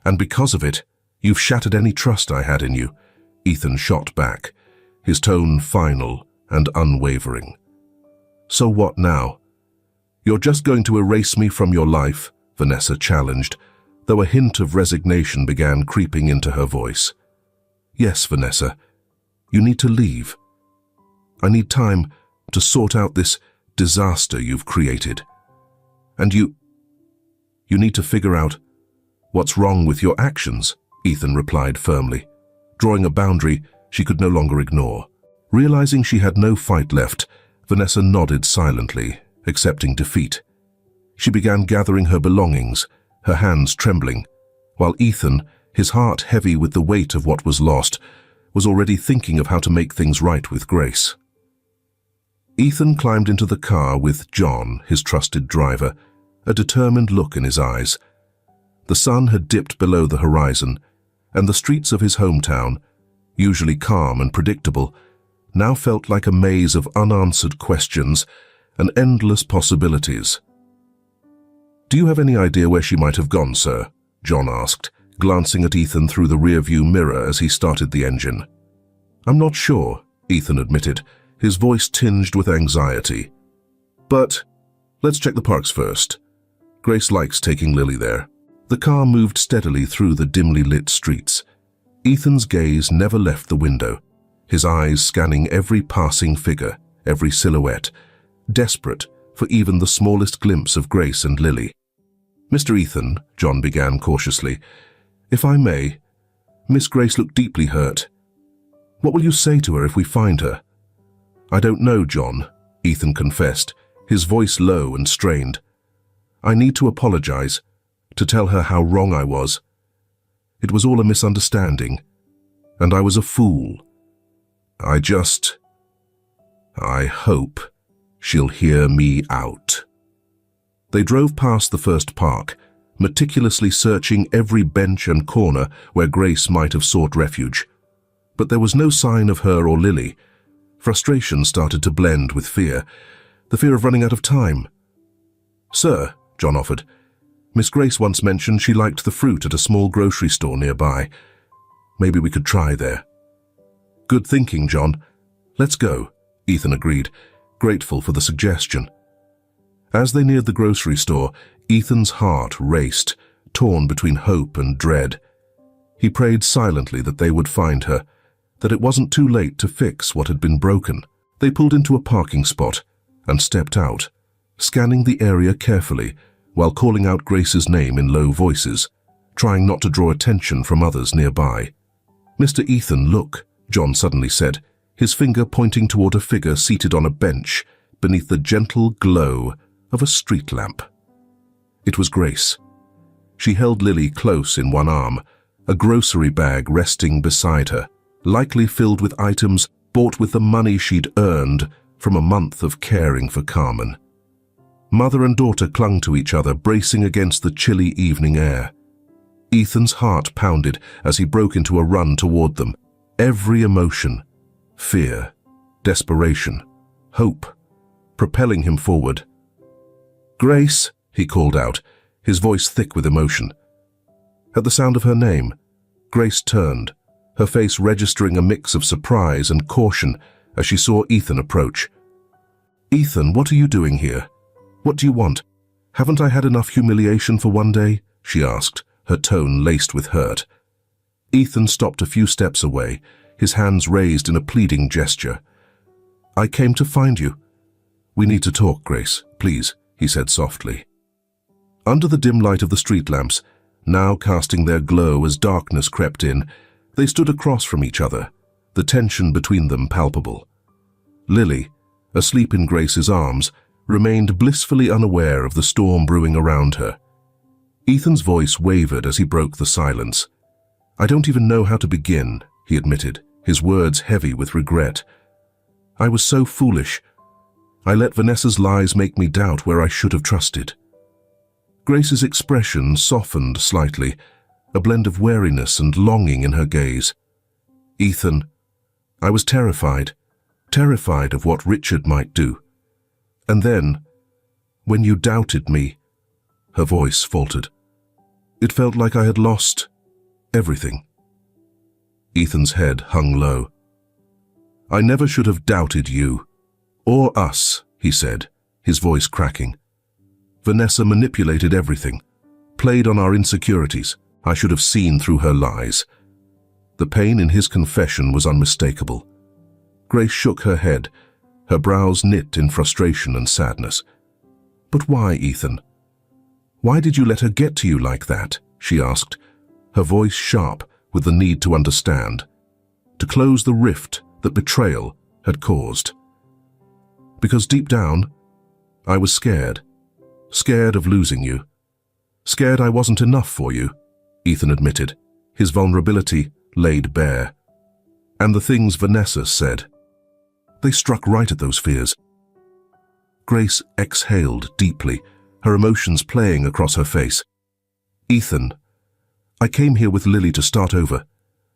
And because of it, you've shattered any trust I had in you," Ethan shot back, his tone final and unwavering. "So what now? You're just going to erase me from your life?" Vanessa challenged, though a hint of resignation began creeping into her voice. "Yes, Vanessa. You need to leave. I need time to sort out this disaster you've created. And you need to figure out what's wrong with your actions," Ethan replied firmly, drawing a boundary she could no longer ignore. Realizing she had no fight left, Vanessa nodded silently, accepting defeat. She began gathering her belongings, her hands trembling, while Ethan, his heart heavy with the weight of what was lost, was already thinking of how to make things right with Grace. Ethan climbed into the car with John, his trusted driver, a determined look in his eyes. The sun had dipped below the horizon, and the streets of his hometown, usually calm and predictable, now felt like a maze of unanswered questions and endless possibilities. "Do you have any idea where she might have gone, sir?" John asked, glancing at Ethan through the rearview mirror as he started the engine. "I'm not sure," Ethan admitted, his voice tinged with anxiety. "But let's check the parks first. Grace likes taking Lily there." The car moved steadily through the dimly lit streets. Ethan's gaze never left the window, his eyes scanning every passing figure, every silhouette, desperate for even the smallest glimpse of Grace and Lily. "Mr. Ethan," John began cautiously, "if I may, Miss Grace looked deeply hurt. What will you say to her if we find her?" "I don't know, John," Ethan confessed, his voice low and strained. "I need to apologize, to tell her how wrong I was. It was all a misunderstanding, and I was a fool. I hope she'll hear me out." They drove past the first park, meticulously searching every bench and corner where Grace might have sought refuge. But there was no sign of her or Lily. Frustration started to blend with fear, the fear of running out of time. "Sir," John offered, "Miss Grace once mentioned she liked the fruit at a small grocery store nearby. Maybe we could try there." "Good thinking, John. Let's go," Ethan agreed, grateful for the suggestion. As they neared the grocery store, Ethan's heart raced, torn between hope and dread. He prayed silently that they would find her, that it wasn't too late to fix what had been broken. They pulled into a parking spot and stepped out, scanning the area carefully while calling out Grace's name in low voices, trying not to draw attention from others nearby. "Mr. Ethan, look," John suddenly said, his finger pointing toward a figure seated on a bench beneath the gentle glow of a street lamp. It was Grace. She held Lily close in one arm, a grocery bag resting beside her, likely filled with items bought with the money she'd earned from a month of caring for Carmen. Mother and daughter clung to each other, bracing against the chilly evening air. Ethan's heart pounded as he broke into a run toward them. Every emotion, fear, desperation, hope, propelling him forward. "Grace," he called out, his voice thick with emotion. At the sound of her name, Grace turned, her face registering a mix of surprise and caution as she saw Ethan approach. "Ethan, what are you doing here? What do you want? Haven't I had enough humiliation for one day?" she asked, her tone laced with hurt. Ethan stopped a few steps away, his hands raised in a pleading gesture. "I came to find you. We need to talk, Grace, please," he said softly. Under the dim light of the street lamps, now casting their glow as darkness crept in, they stood across from each other, the tension between them palpable. Lily, asleep in Grace's arms, remained blissfully unaware of the storm brewing around her. Ethan's voice wavered as he broke the silence. "I don't even know how to begin," he admitted, his words heavy with regret. "I was so foolish. I let Vanessa's lies make me doubt where I should have trusted." Grace's expression softened slightly, a blend of wariness and longing in her gaze. "Ethan, I was terrified of what Richard might do. And then, when you doubted me," her voice faltered, "it felt like I had lost everything." Ethan's head hung low. "I never should have doubted you, or us," he said, his voice cracking. "Vanessa manipulated everything, played on our insecurities. I should have seen through her lies." The pain in his confession was unmistakable. Grace shook her head, her brows knit in frustration and sadness. "But why, Ethan? Why did you let her get to you like that?" she asked, her voice sharp with the need to understand, to close the rift that betrayal had caused. "Because deep down, I was scared of losing you. Scared I wasn't enough for you," Ethan admitted, his vulnerability laid bare. "And the things Vanessa said, they struck right at those fears." Grace exhaled deeply, her emotions playing across her face. "Ethan, I came here with Lily to start over,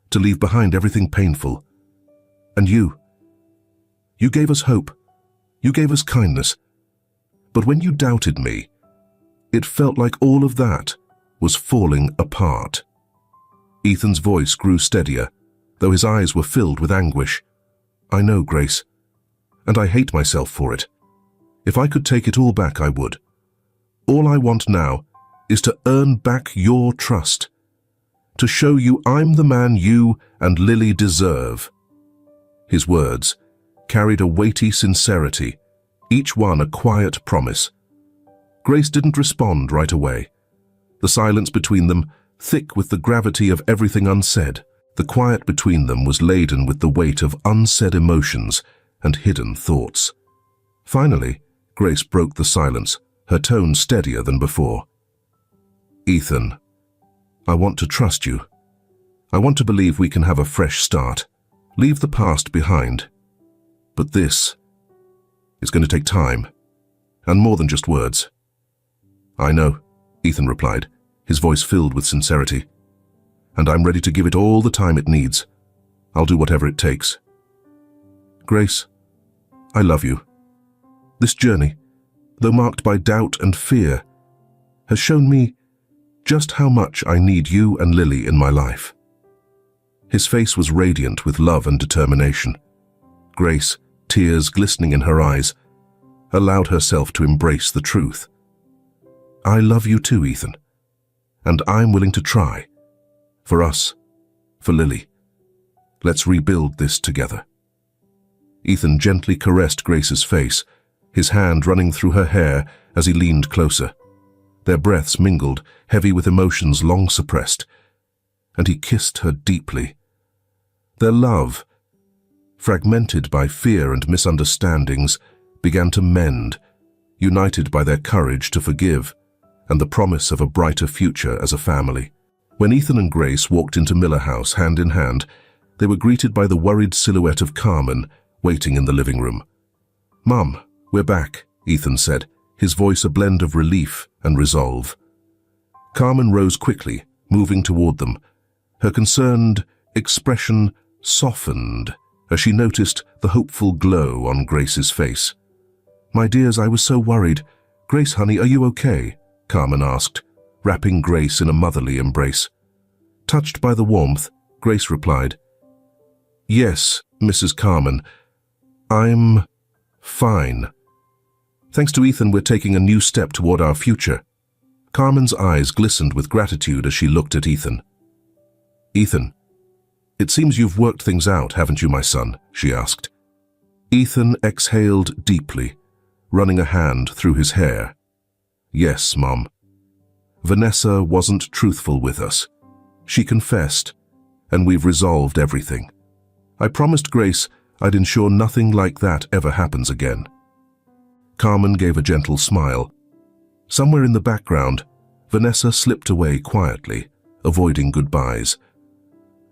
to leave behind everything painful. And you gave us hope. You gave us kindness. But when you doubted me, it felt like all of that was falling apart." Ethan's voice grew steadier, though his eyes were filled with anguish. "I know, Grace, and I hate myself for it. If I could take it all back, I would. All I want now is to earn back your trust, to show you I'm the man you and Lily deserve." His words carried a weighty sincerity, each one a quiet promise. Grace didn't respond right away. The silence between them, thick with the gravity of everything unsaid, the quiet between them was laden with the weight of unsaid emotions and hidden thoughts. Finally, Grace broke the silence, her tone steadier than before. "Ethan, I want to trust you. I want to believe we can have a fresh start, leave the past behind. But this is going to take time, and more than just words." "I know," Ethan replied, his voice filled with sincerity. "And I'm ready to give it all the time it needs. I'll do whatever it takes." "Grace, I love you. This journey, though marked by doubt and fear, has shown me just how much I need you and Lily in my life." His face was radiant with love and determination. Grace, tears glistening in her eyes, allowed herself to embrace the truth. "I love you too, Ethan, and I'm willing to try. For us, for Lily. Let's rebuild this together." Ethan gently caressed Grace's face, his hand running through her hair as he leaned closer. Their breaths mingled, heavy with emotions long suppressed, and he kissed her deeply. Their love, fragmented by fear and misunderstandings, began to mend, united by their courage to forgive and the promise of a brighter future as a family. When Ethan and Grace walked into Miller House hand in hand, they were greeted by the worried silhouette of Carmen waiting in the living room. "Mum, we're back," Ethan said, his voice a blend of relief and resolve. Carmen rose quickly, moving toward them. Her concerned expression softened as she noticed the hopeful glow on Grace's face. "My dears, I was so worried. Grace, honey, are you okay?" Carmen asked, wrapping Grace in a motherly embrace. Touched by the warmth, Grace replied, "Yes, Mrs. Carmen, I'm fine. Thanks to Ethan, we're taking a new step toward our future." Carmen's eyes glistened with gratitude as she looked at Ethan. "Ethan, it seems you've worked things out, haven't you, my son?" she asked. Ethan exhaled deeply, running a hand through his hair. "Yes, Mom. Vanessa wasn't truthful with us. She confessed, and we've resolved everything. I promised Grace I'd ensure nothing like that ever happens again." Carmen gave a gentle smile. Somewhere in the background, Vanessa slipped away quietly, avoiding goodbyes.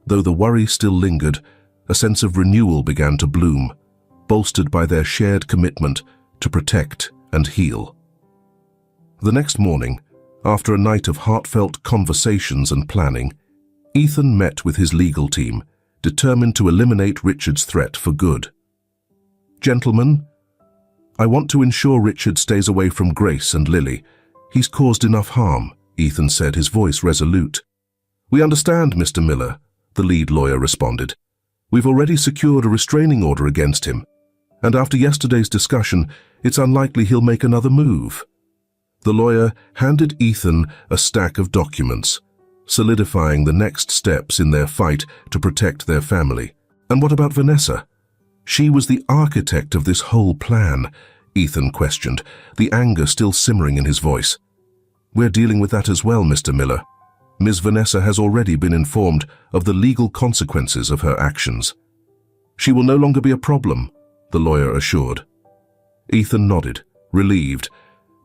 Though the worry still lingered, a sense of renewal began to bloom, bolstered by their shared commitment to protect and heal. The next morning, after a night of heartfelt conversations and planning, Ethan met with his legal team, determined to eliminate Richard's threat for good. "Gentlemen, I want to ensure Richard stays away from Grace and Lily. He's caused enough harm," Ethan said, his voice resolute. "We understand, Mr. Miller," the lead lawyer responded. "We've already secured a restraining order against him, and after yesterday's discussion, it's unlikely he'll make another move." The lawyer handed Ethan a stack of documents, solidifying the next steps in their fight to protect their family. "And what about Vanessa? She was the architect of this whole plan," Ethan questioned, the anger still simmering in his voice. "We're dealing with that as well, Mr. Miller. Ms. Vanessa has already been informed of the legal consequences of her actions. She will no longer be a problem," the lawyer assured. Ethan nodded, relieved,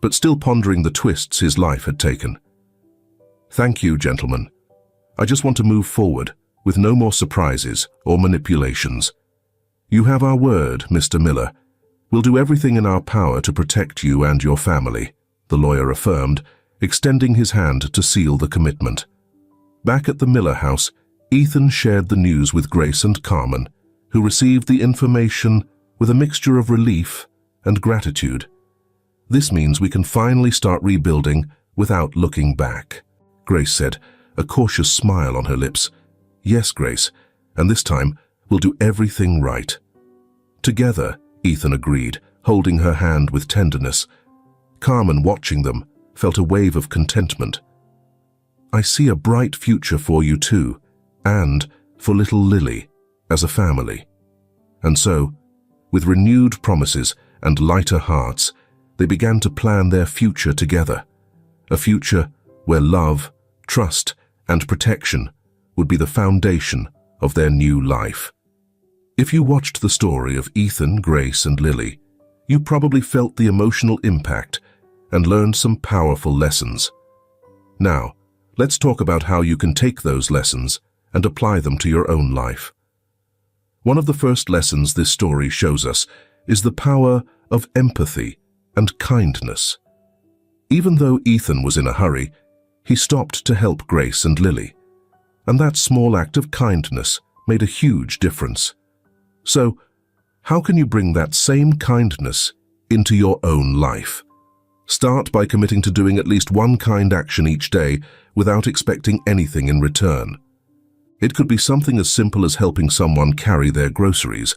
but still pondering the twists his life had taken. "Thank you, gentlemen. I just want to move forward, with no more surprises or manipulations. You have our word, Mr. Miller. We'll do everything in our power to protect you and your family," the lawyer affirmed, extending his hand to seal the commitment. Back at the Miller house, Ethan shared the news with Grace and Carmen, who received the information with a mixture of relief and gratitude. "This means we can finally start rebuilding without looking back," Grace said, a cautious smile on her lips. "Yes, Grace, and this time we'll do everything right." "Together," Ethan agreed, holding her hand with tenderness. Carmen, watching them, felt a wave of contentment. "I see a bright future for you too, and for little Lily, as a family." And so, with renewed promises and lighter hearts, they began to plan their future together. A future where love, trust, and protection would be the foundation of their new life. If you watched the story of Ethan, Grace, and Lily, you probably felt the emotional impact and learned some powerful lessons. Now, let's talk about how you can take those lessons and apply them to your own life. One of the first lessons this story shows us is the power of empathy and kindness. Even though Ethan was in a hurry, he stopped to help Grace and Lily, and that small act of kindness made a huge difference. So, how can you bring that same kindness into your own life? Start by committing to doing at least one kind action each day without expecting anything in return. It could be something as simple as helping someone carry their groceries,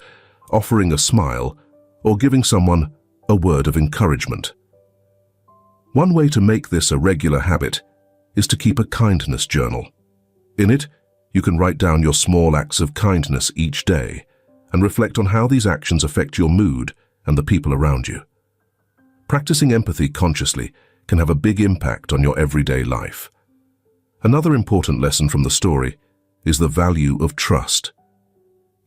offering a smile, or giving someone a word of encouragement. One way to make this a regular habit is to keep a kindness journal. In it, you can write down your small acts of kindness each day and reflect on how these actions affect your mood and the people around you. Practicing empathy consciously can have a big impact on your everyday life. Another important lesson from the story is the value of trust.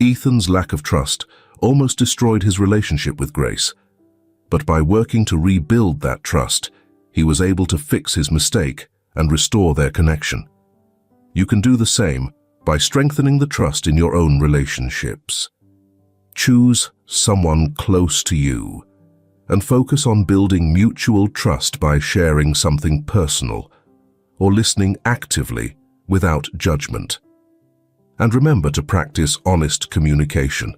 Ethan's lack of trust almost destroyed his relationship with Grace, but by working to rebuild that trust, he was able to fix his mistake and restore their connection. You can do the same by strengthening the trust in your own relationships. Choose someone close to you and focus on building mutual trust by sharing something personal or listening actively without judgment. And remember to practice honest communication.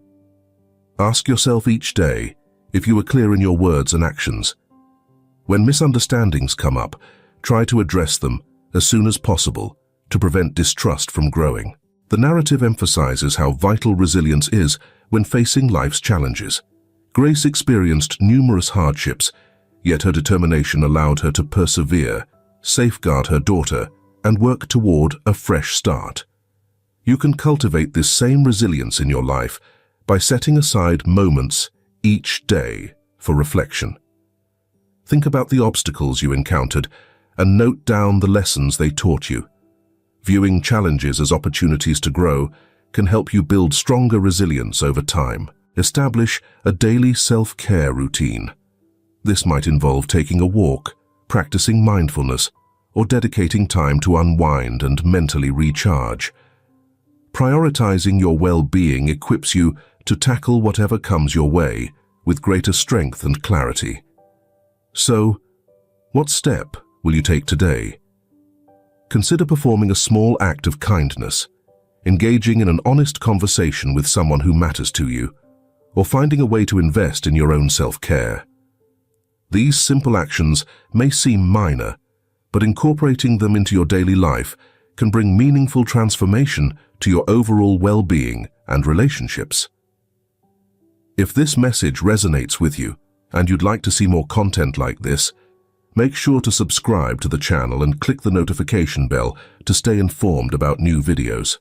Ask yourself each day if you are clear in your words and actions. When misunderstandings come up, try to address them as soon as possible to prevent distrust from growing. The narrative emphasizes how vital resilience is when facing life's challenges. Grace experienced numerous hardships, yet her determination allowed her to persevere, safeguard her daughter, and work toward a fresh start. You can cultivate this same resilience in your life by setting aside moments each day for reflection. Think about the obstacles you encountered and note down the lessons they taught you. Viewing challenges as opportunities to grow can help you build stronger resilience over time. Establish a daily self-care routine. This might involve taking a walk, practicing mindfulness, or dedicating time to unwind and mentally recharge. Prioritizing your well-being equips you to tackle whatever comes your way with greater strength and clarity. So, what step will you take today? Consider performing a small act of kindness, engaging in an honest conversation with someone who matters to you, or finding a way to invest in your own self-care. These simple actions may seem minor, but incorporating them into your daily life can bring meaningful transformation to your overall well-being and relationships. If this message resonates with you and you'd like to see more content like this, make sure to subscribe to the channel and click the notification bell to stay informed about new videos.